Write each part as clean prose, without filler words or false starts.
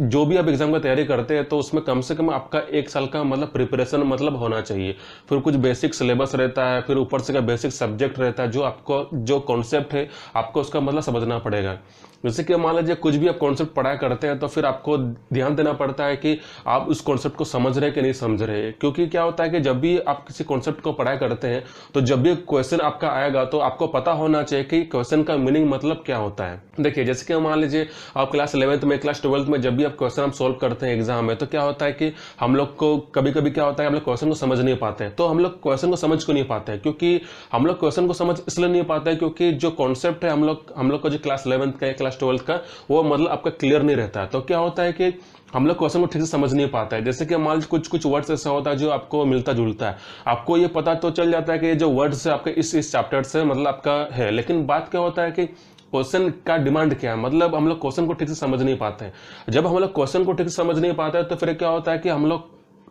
जो भी आप एग्जाम की तैयारी करते हैं तो उसमें कम से कम आपका 1 साल का मतलब प्रिपरेशन मतलब होना चाहिए। फिर कुछ बेसिक सिलेबस रहता है, फिर ऊपर से का बेसिक सब्जेक्ट रहता है, जो आपको जो कॉन्सेप्ट है आपको उसका मतलब समझना पड़ेगा। जैसे कि मान लीजिए कुछ भी आप कॉन्सेप्ट पढ़ाई करते हैं तो फिर आपको ध्यान देना पड़ता है कि आप उस कॉन्सेप्ट को समझ रहे हैं कि नहीं समझ रहे हैं। क्योंकि क्या होता है कि जब भी आप किसी कॉन्सेप्ट को पढ़ाई करते हैं तो जब भी क्वेश्चन आपका आएगा तो आपको पता होना चाहिए कि क्वेश्चन का मीनिंग मतलब क्या होता है। देखिए जैसे कि मान लीजिए आप क्लास 11th में, क्लास 12th में जब भी आप क्वेश्चन आप सोल्व करते हैं एग्जाम में, तो क्या होता है कि हम लोग को कभी कभी क्या होता है हम लोग क्वेश्चन को समझ नहीं पाते हैं। तो हम लोग क्वेश्चन को समझ क्यों नहीं पाते हैं? क्योंकि हम लोग क्वेश्चन को समझ इसलिए नहीं पाते हैं क्योंकि जो कॉन्सेप्ट है हम लोग का जो क्लास 11th का या क्लास 12th का वो मतलब आपका क्लियर नहीं रहता है। तो क्या होता है कि हम लोग क्वेश्चन को ठीक से समझ नहीं पाता है। जैसे कि मान लीजिए कुछ कुछ वर्ड्स ऐसा होता है जो आपको मिलता जुलता है, आपको ये पता तो चल जाता है कि ये जो वर्ड्स है आपके इस चैप्टर से मतलब आपका है, लेकिन बात क्या होता है कि क्वेश्चन का डिमांड क्या है, मतलब हम लोग क्वेश्चन को ठीक से समझ नहीं पाते हैं। जब हम लोग क्वेश्चन को ठीक से समझ नहीं पाते हैं तो फिर क्या होता है कि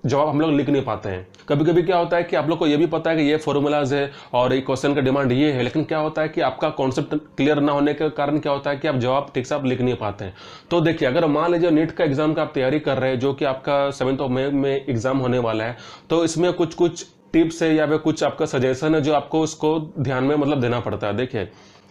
जवाब हम लोग लिख नहीं पाते हैं। कभी कभी क्या होता है कि आप लोग को ये भी पता है कि ये फॉर्मूलाज है और ये क्वेश्चन का डिमांड ये है, लेकिन क्या होता है कि आपका कॉन्सेप्ट क्लियर ना होने के कारण क्या होता है कि आप जवाब ठीक से आप लिख नहीं पाते हैं। तो देखिए अगर मान लीजिए नीट का एग्जाम का आप तैयारी कर रहे हैं जो कि आपका 7 मई में एग्जाम होने वाला है, तो इसमें कुछ कुछ टिप्स है या फिर कुछ आपका सजेशन है जो आपको उसको ध्यान में मतलब देना पड़ता है। देखिए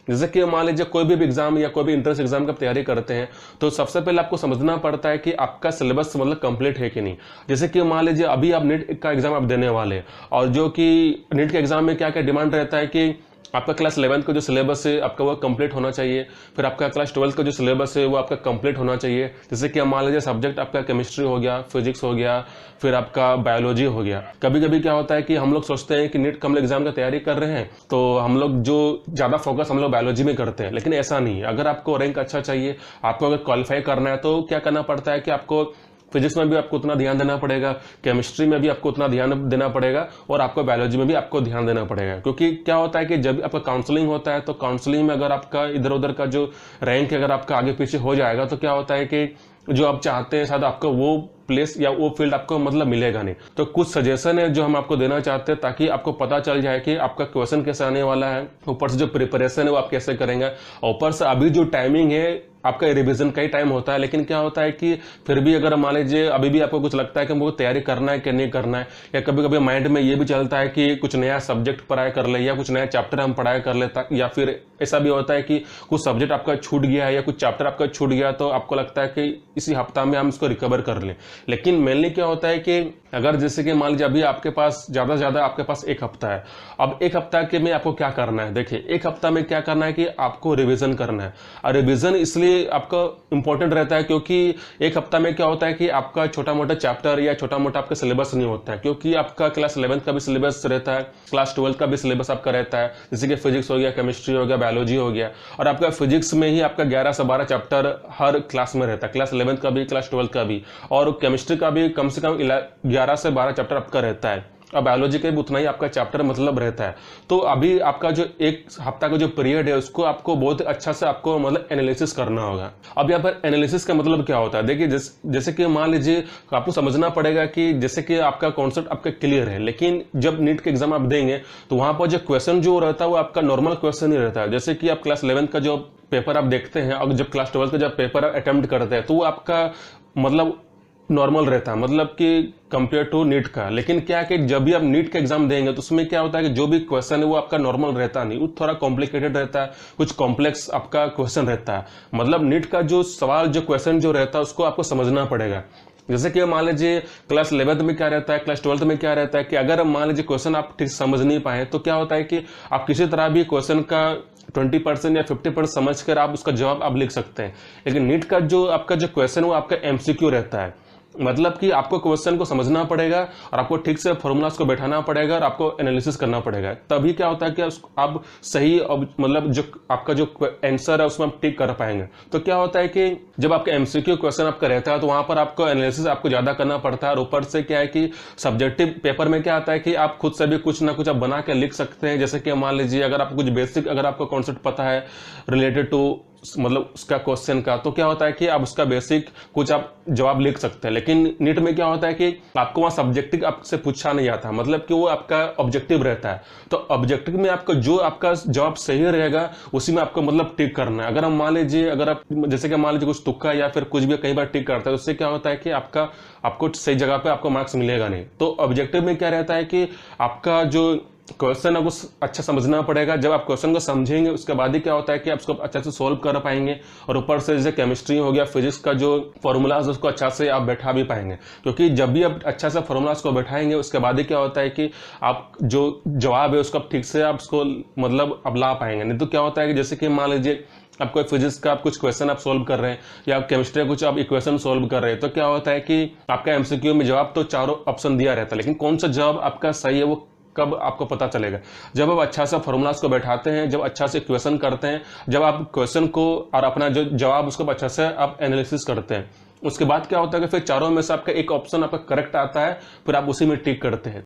जैसे कि मान लीजिए कोई भी एग्जाम या कोई भी इंट्रेंस एग्जाम की तैयारी करते हैं तो सबसे पहले आपको समझना पड़ता है कि आपका सिलेबस मतलब कंप्लीट है कि नहीं। जैसे कि मान लीजिए अभी आप नीट का एग्जाम आप देने वाले हैं और जो कि नीट के एग्जाम में क्या क्या डिमांड रहता है कि आपका क्लास 11th का जो सिलेबस है आपका वो कंप्लीट होना चाहिए, फिर आपका क्लास 12th का जो सिलेबस है वो आपका कंप्लीट होना चाहिए। जैसे कि मान लीजिए सब्जेक्ट आपका केमिस्ट्री हो गया, फिजिक्स हो गया, फिर आपका बायोलॉजी हो गया। कभी कभी क्या होता है कि हम लोग सोचते हैं कि नीट का हम लोग एग्जाम की तैयारी कर रहे हैं तो हम लोग जो ज़्यादा फोकस हम लोग बायोलॉजी में करते हैं, लेकिन ऐसा नहीं है। अगर आपको रैंक अच्छा चाहिए, आपको अगर क्वालिफाई करना है तो क्या करना पड़ता है कि आपको फिजिक्स में भी आपको उतना ध्यान देना पड़ेगा, केमिस्ट्री में भी आपको उतना ध्यान देना पड़ेगा और आपको बायोलॉजी में भी आपको ध्यान देना पड़ेगा। क्योंकि क्या होता है कि जब आपका काउंसलिंग होता है तो काउंसलिंग में अगर आपका इधर उधर का जो रैंक अगर आपका आगे पीछे हो जाएगा तो क्या होता है कि जो आप चाहते हैं शायद आपको वो प्लेस या वो फील्ड आपको मतलब मिलेगा नहीं। तो कुछ सजेशन है जो हम आपको देना चाहते हैं ताकि आपको पता चल जाए कि आपका क्वेश्चन कैसे आने वाला है, ऊपर से जो प्रिपरेशन है वो आप कैसे करेंगे। ऊपर से अभी जो टाइमिंग है आपका रिवीजन का ही टाइम होता है, लेकिन क्या होता है कि फिर भी अगर मान लीजिए अभी भी आपको कुछ लगता है कि हमको तैयारी करना है कि नहीं करना है, या कभी कभी माइंड में ये भी चलता है कि कुछ नया सब्जेक्ट पढ़ाई कर ले या कुछ नया चैप्टर हम पढ़ाई कर ले, या फिर ऐसा भी होता है कि कुछ सब्जेक्ट आपका छूट गया है या कुछ चैप्टर आपका छूट गया तो आपको लगता है कि इसी हफ्ता में हम इसको रिकवर कर लें। लेकिन मेनली क्या होता है कि अगर जैसे कि मान लीजिए अभी आपके पास ज्यादा से ज्यादा आपके पास 1 हफ्ता है, अब 1 हफ्ता के में आपको क्या करना है? देखिए 1 हफ्ता में क्या करना है कि आपको रिवीजन करना है। और रिवीजन इसलिए आपका इंपॉर्टेंट रहता है क्योंकि 1 हफ्ता में क्या होता है कि आपका छोटा मोटा चैप्टर या छोटा मोटा आपका सिलेबस नहीं होता है, क्योंकि आपका क्लास 11th का भी सिलेबस रहता है, क्लास 12th का भी सिलेबस आपका रहता है। जैसे कि फिजिक्स हो गया, केमिस्ट्री हो गया, बायोलॉजी हो गया, और आपका फिजिक्स में ही आपका 11 से 12 चैप्टर हर क्लास में रहता है, क्लास 11th का भी, क्लास 12th का भी, और केमिस्ट्री का भी कम से कम 11 से 12 चैप्टर आपका रहता है, और बायोलॉजी का भी उतना ही आपका चैप्टर मतलब रहता है। तो अभी आपका जो 1 हफ्ता का जो पीरियड है उसको आपको बहुत अच्छा से आपको मतलब एनालिसिस करना होगा। अब यहाँ पर एनालिसिस का मतलब क्या होता है? देखिए जैसे कि मान लीजिए आपको समझना पड़ेगा कि जैसे कि आपका कॉन्सेप्ट आपका क्लियर है, लेकिन जब नीट के एग्जाम आप देंगे तो वहां पर जो क्वेश्चन जो रहता है वो आपका नॉर्मल क्वेश्चन ही रहता है। जैसे कि आप क्लास 11th का जो पेपर आप देखते हैं और जब क्लास 12th का जब पेपर आप अटेम्प्ट करते हैं तो वो आपका मतलब नॉर्मल रहता है, मतलब कि कंपेयर टू नीट का। लेकिन क्या है कि जब भी आप नीट का एग्जाम देंगे तो उसमें क्या होता है कि जो भी क्वेश्चन है वो आपका नॉर्मल रहता नहीं, वो थोड़ा कॉम्प्लिकेटेड रहता है, कुछ कॉम्प्लेक्स आपका क्वेश्चन रहता है। मतलब नीट का जो सवाल जो क्वेश्चन जो रहता है उसको आपको समझना पड़ेगा। जैसे कि मान लीजिए क्लास 11th में क्या रहता है, क्लास 12th में क्या रहता है कि अगर मान लीजिए क्वेश्चन आप ठीक समझ नहीं पाए तो क्या होता है कि आप किसी तरह भी क्वेश्चन का 20% या 50% समझ कर आप उसका जवाब आप लिख सकते हैं। लेकिन नीट का जो आपका जो क्वेश्चन वो आपका एमसीक्यू रहता है, मतलब कि आपको क्वेश्चन को समझना पड़ेगा और आपको ठीक से फॉर्मूलाज को बैठाना पड़ेगा और आपको एनालिसिस करना पड़ेगा, तभी क्या होता है कि आप सही मतलब जो आपका जो आंसर है उसमें आप टिक कर पाएंगे। तो क्या होता है कि जब आपका एमसीक्यू क्वेश्चन आपका रहता है तो वहां पर आपको एनालिसिस आपको ज्यादा करना पड़ता है, और ऊपर से क्या है कि सब्जेक्टिव पेपर में क्या आता है कि आप खुद से भी कुछ ना कुछ आप बना के लिख सकते हैं। जैसे कि मान लीजिए अगर आपको कुछ बेसिक अगर आपको कॉन्सेप्ट पता है रिलेटेड टू मतलब उसका क्वेश्चन का, तो क्या होता है कि आप उसका बेसिक कुछ आप जवाब लिख सकते हैं। लेकिन नीट में क्या होता है कि आपको वहाँ सब्जेक्टिव आपसे पूछा नहीं जाता, मतलब कि वो आपका ऑब्जेक्टिव रहता है। तो ऑब्जेक्टिव में आपका जो आपका जवाब सही रहेगा उसी में आपको मतलब टिक करना है। अगर हम मान लीजिए, अगर आप जैसे कि मान लीजिए कुछ तुक्का या फिर कुछ भी कई बार टिक करता है, तो उससे क्या होता है कि आपको सही जगह पे आपको मार्क्स मिलेगा नहीं। तो ऑब्जेक्टिव में क्या रहता है कि आपका जो क्वेश्चन है वो अच्छा समझना पड़ेगा। जब आप क्वेश्चन को समझेंगे उसके बाद ही क्या होता है कि आप उसको अच्छा से सोल्व कर पाएंगे, और ऊपर से जैसे केमिस्ट्री हो गया, फिजिक्स का जो फॉर्मूलाज उसको अच्छा से आप बैठा भी पाएंगे। क्योंकि जब भी आप अच्छा से फॉर्मूलाज को बैठाएंगे उसके बाद ही क्या होता है कि आप जो जवाब है उसको आप ठीक से आप उसको मतलब अब ला पाएंगे। नहीं तो क्या होता है कि जैसे कि मान लीजिए आप कोई फिजिक्स का आप कुछ क्वेश्चन आप सोल्व कर रहे हैं, या आप केमिस्ट्री का कुछ आप इक्वेशन सोल्व कर रहे हैं, तो क्या होता है कि आपका एमसीक्यू में जवाब तो चारों ऑप्शन दिया रहता है, लेकिन कौन सा जवाब आपका सही है वो कब आपको पता चलेगा? जब आप अच्छा सा फॉर्मूलाज को बैठाते हैं, जब अच्छा से क्वेश्चन करते हैं, जब आप क्वेश्चन को और अपना जो जवाब उसको अच्छा से आप एनालिसिस करते हैं, उसके बाद क्या होता है कि फिर चारों में से आपका एक ऑप्शन आपका करेक्ट आता है, फिर आप उसी में टिक करते हैं।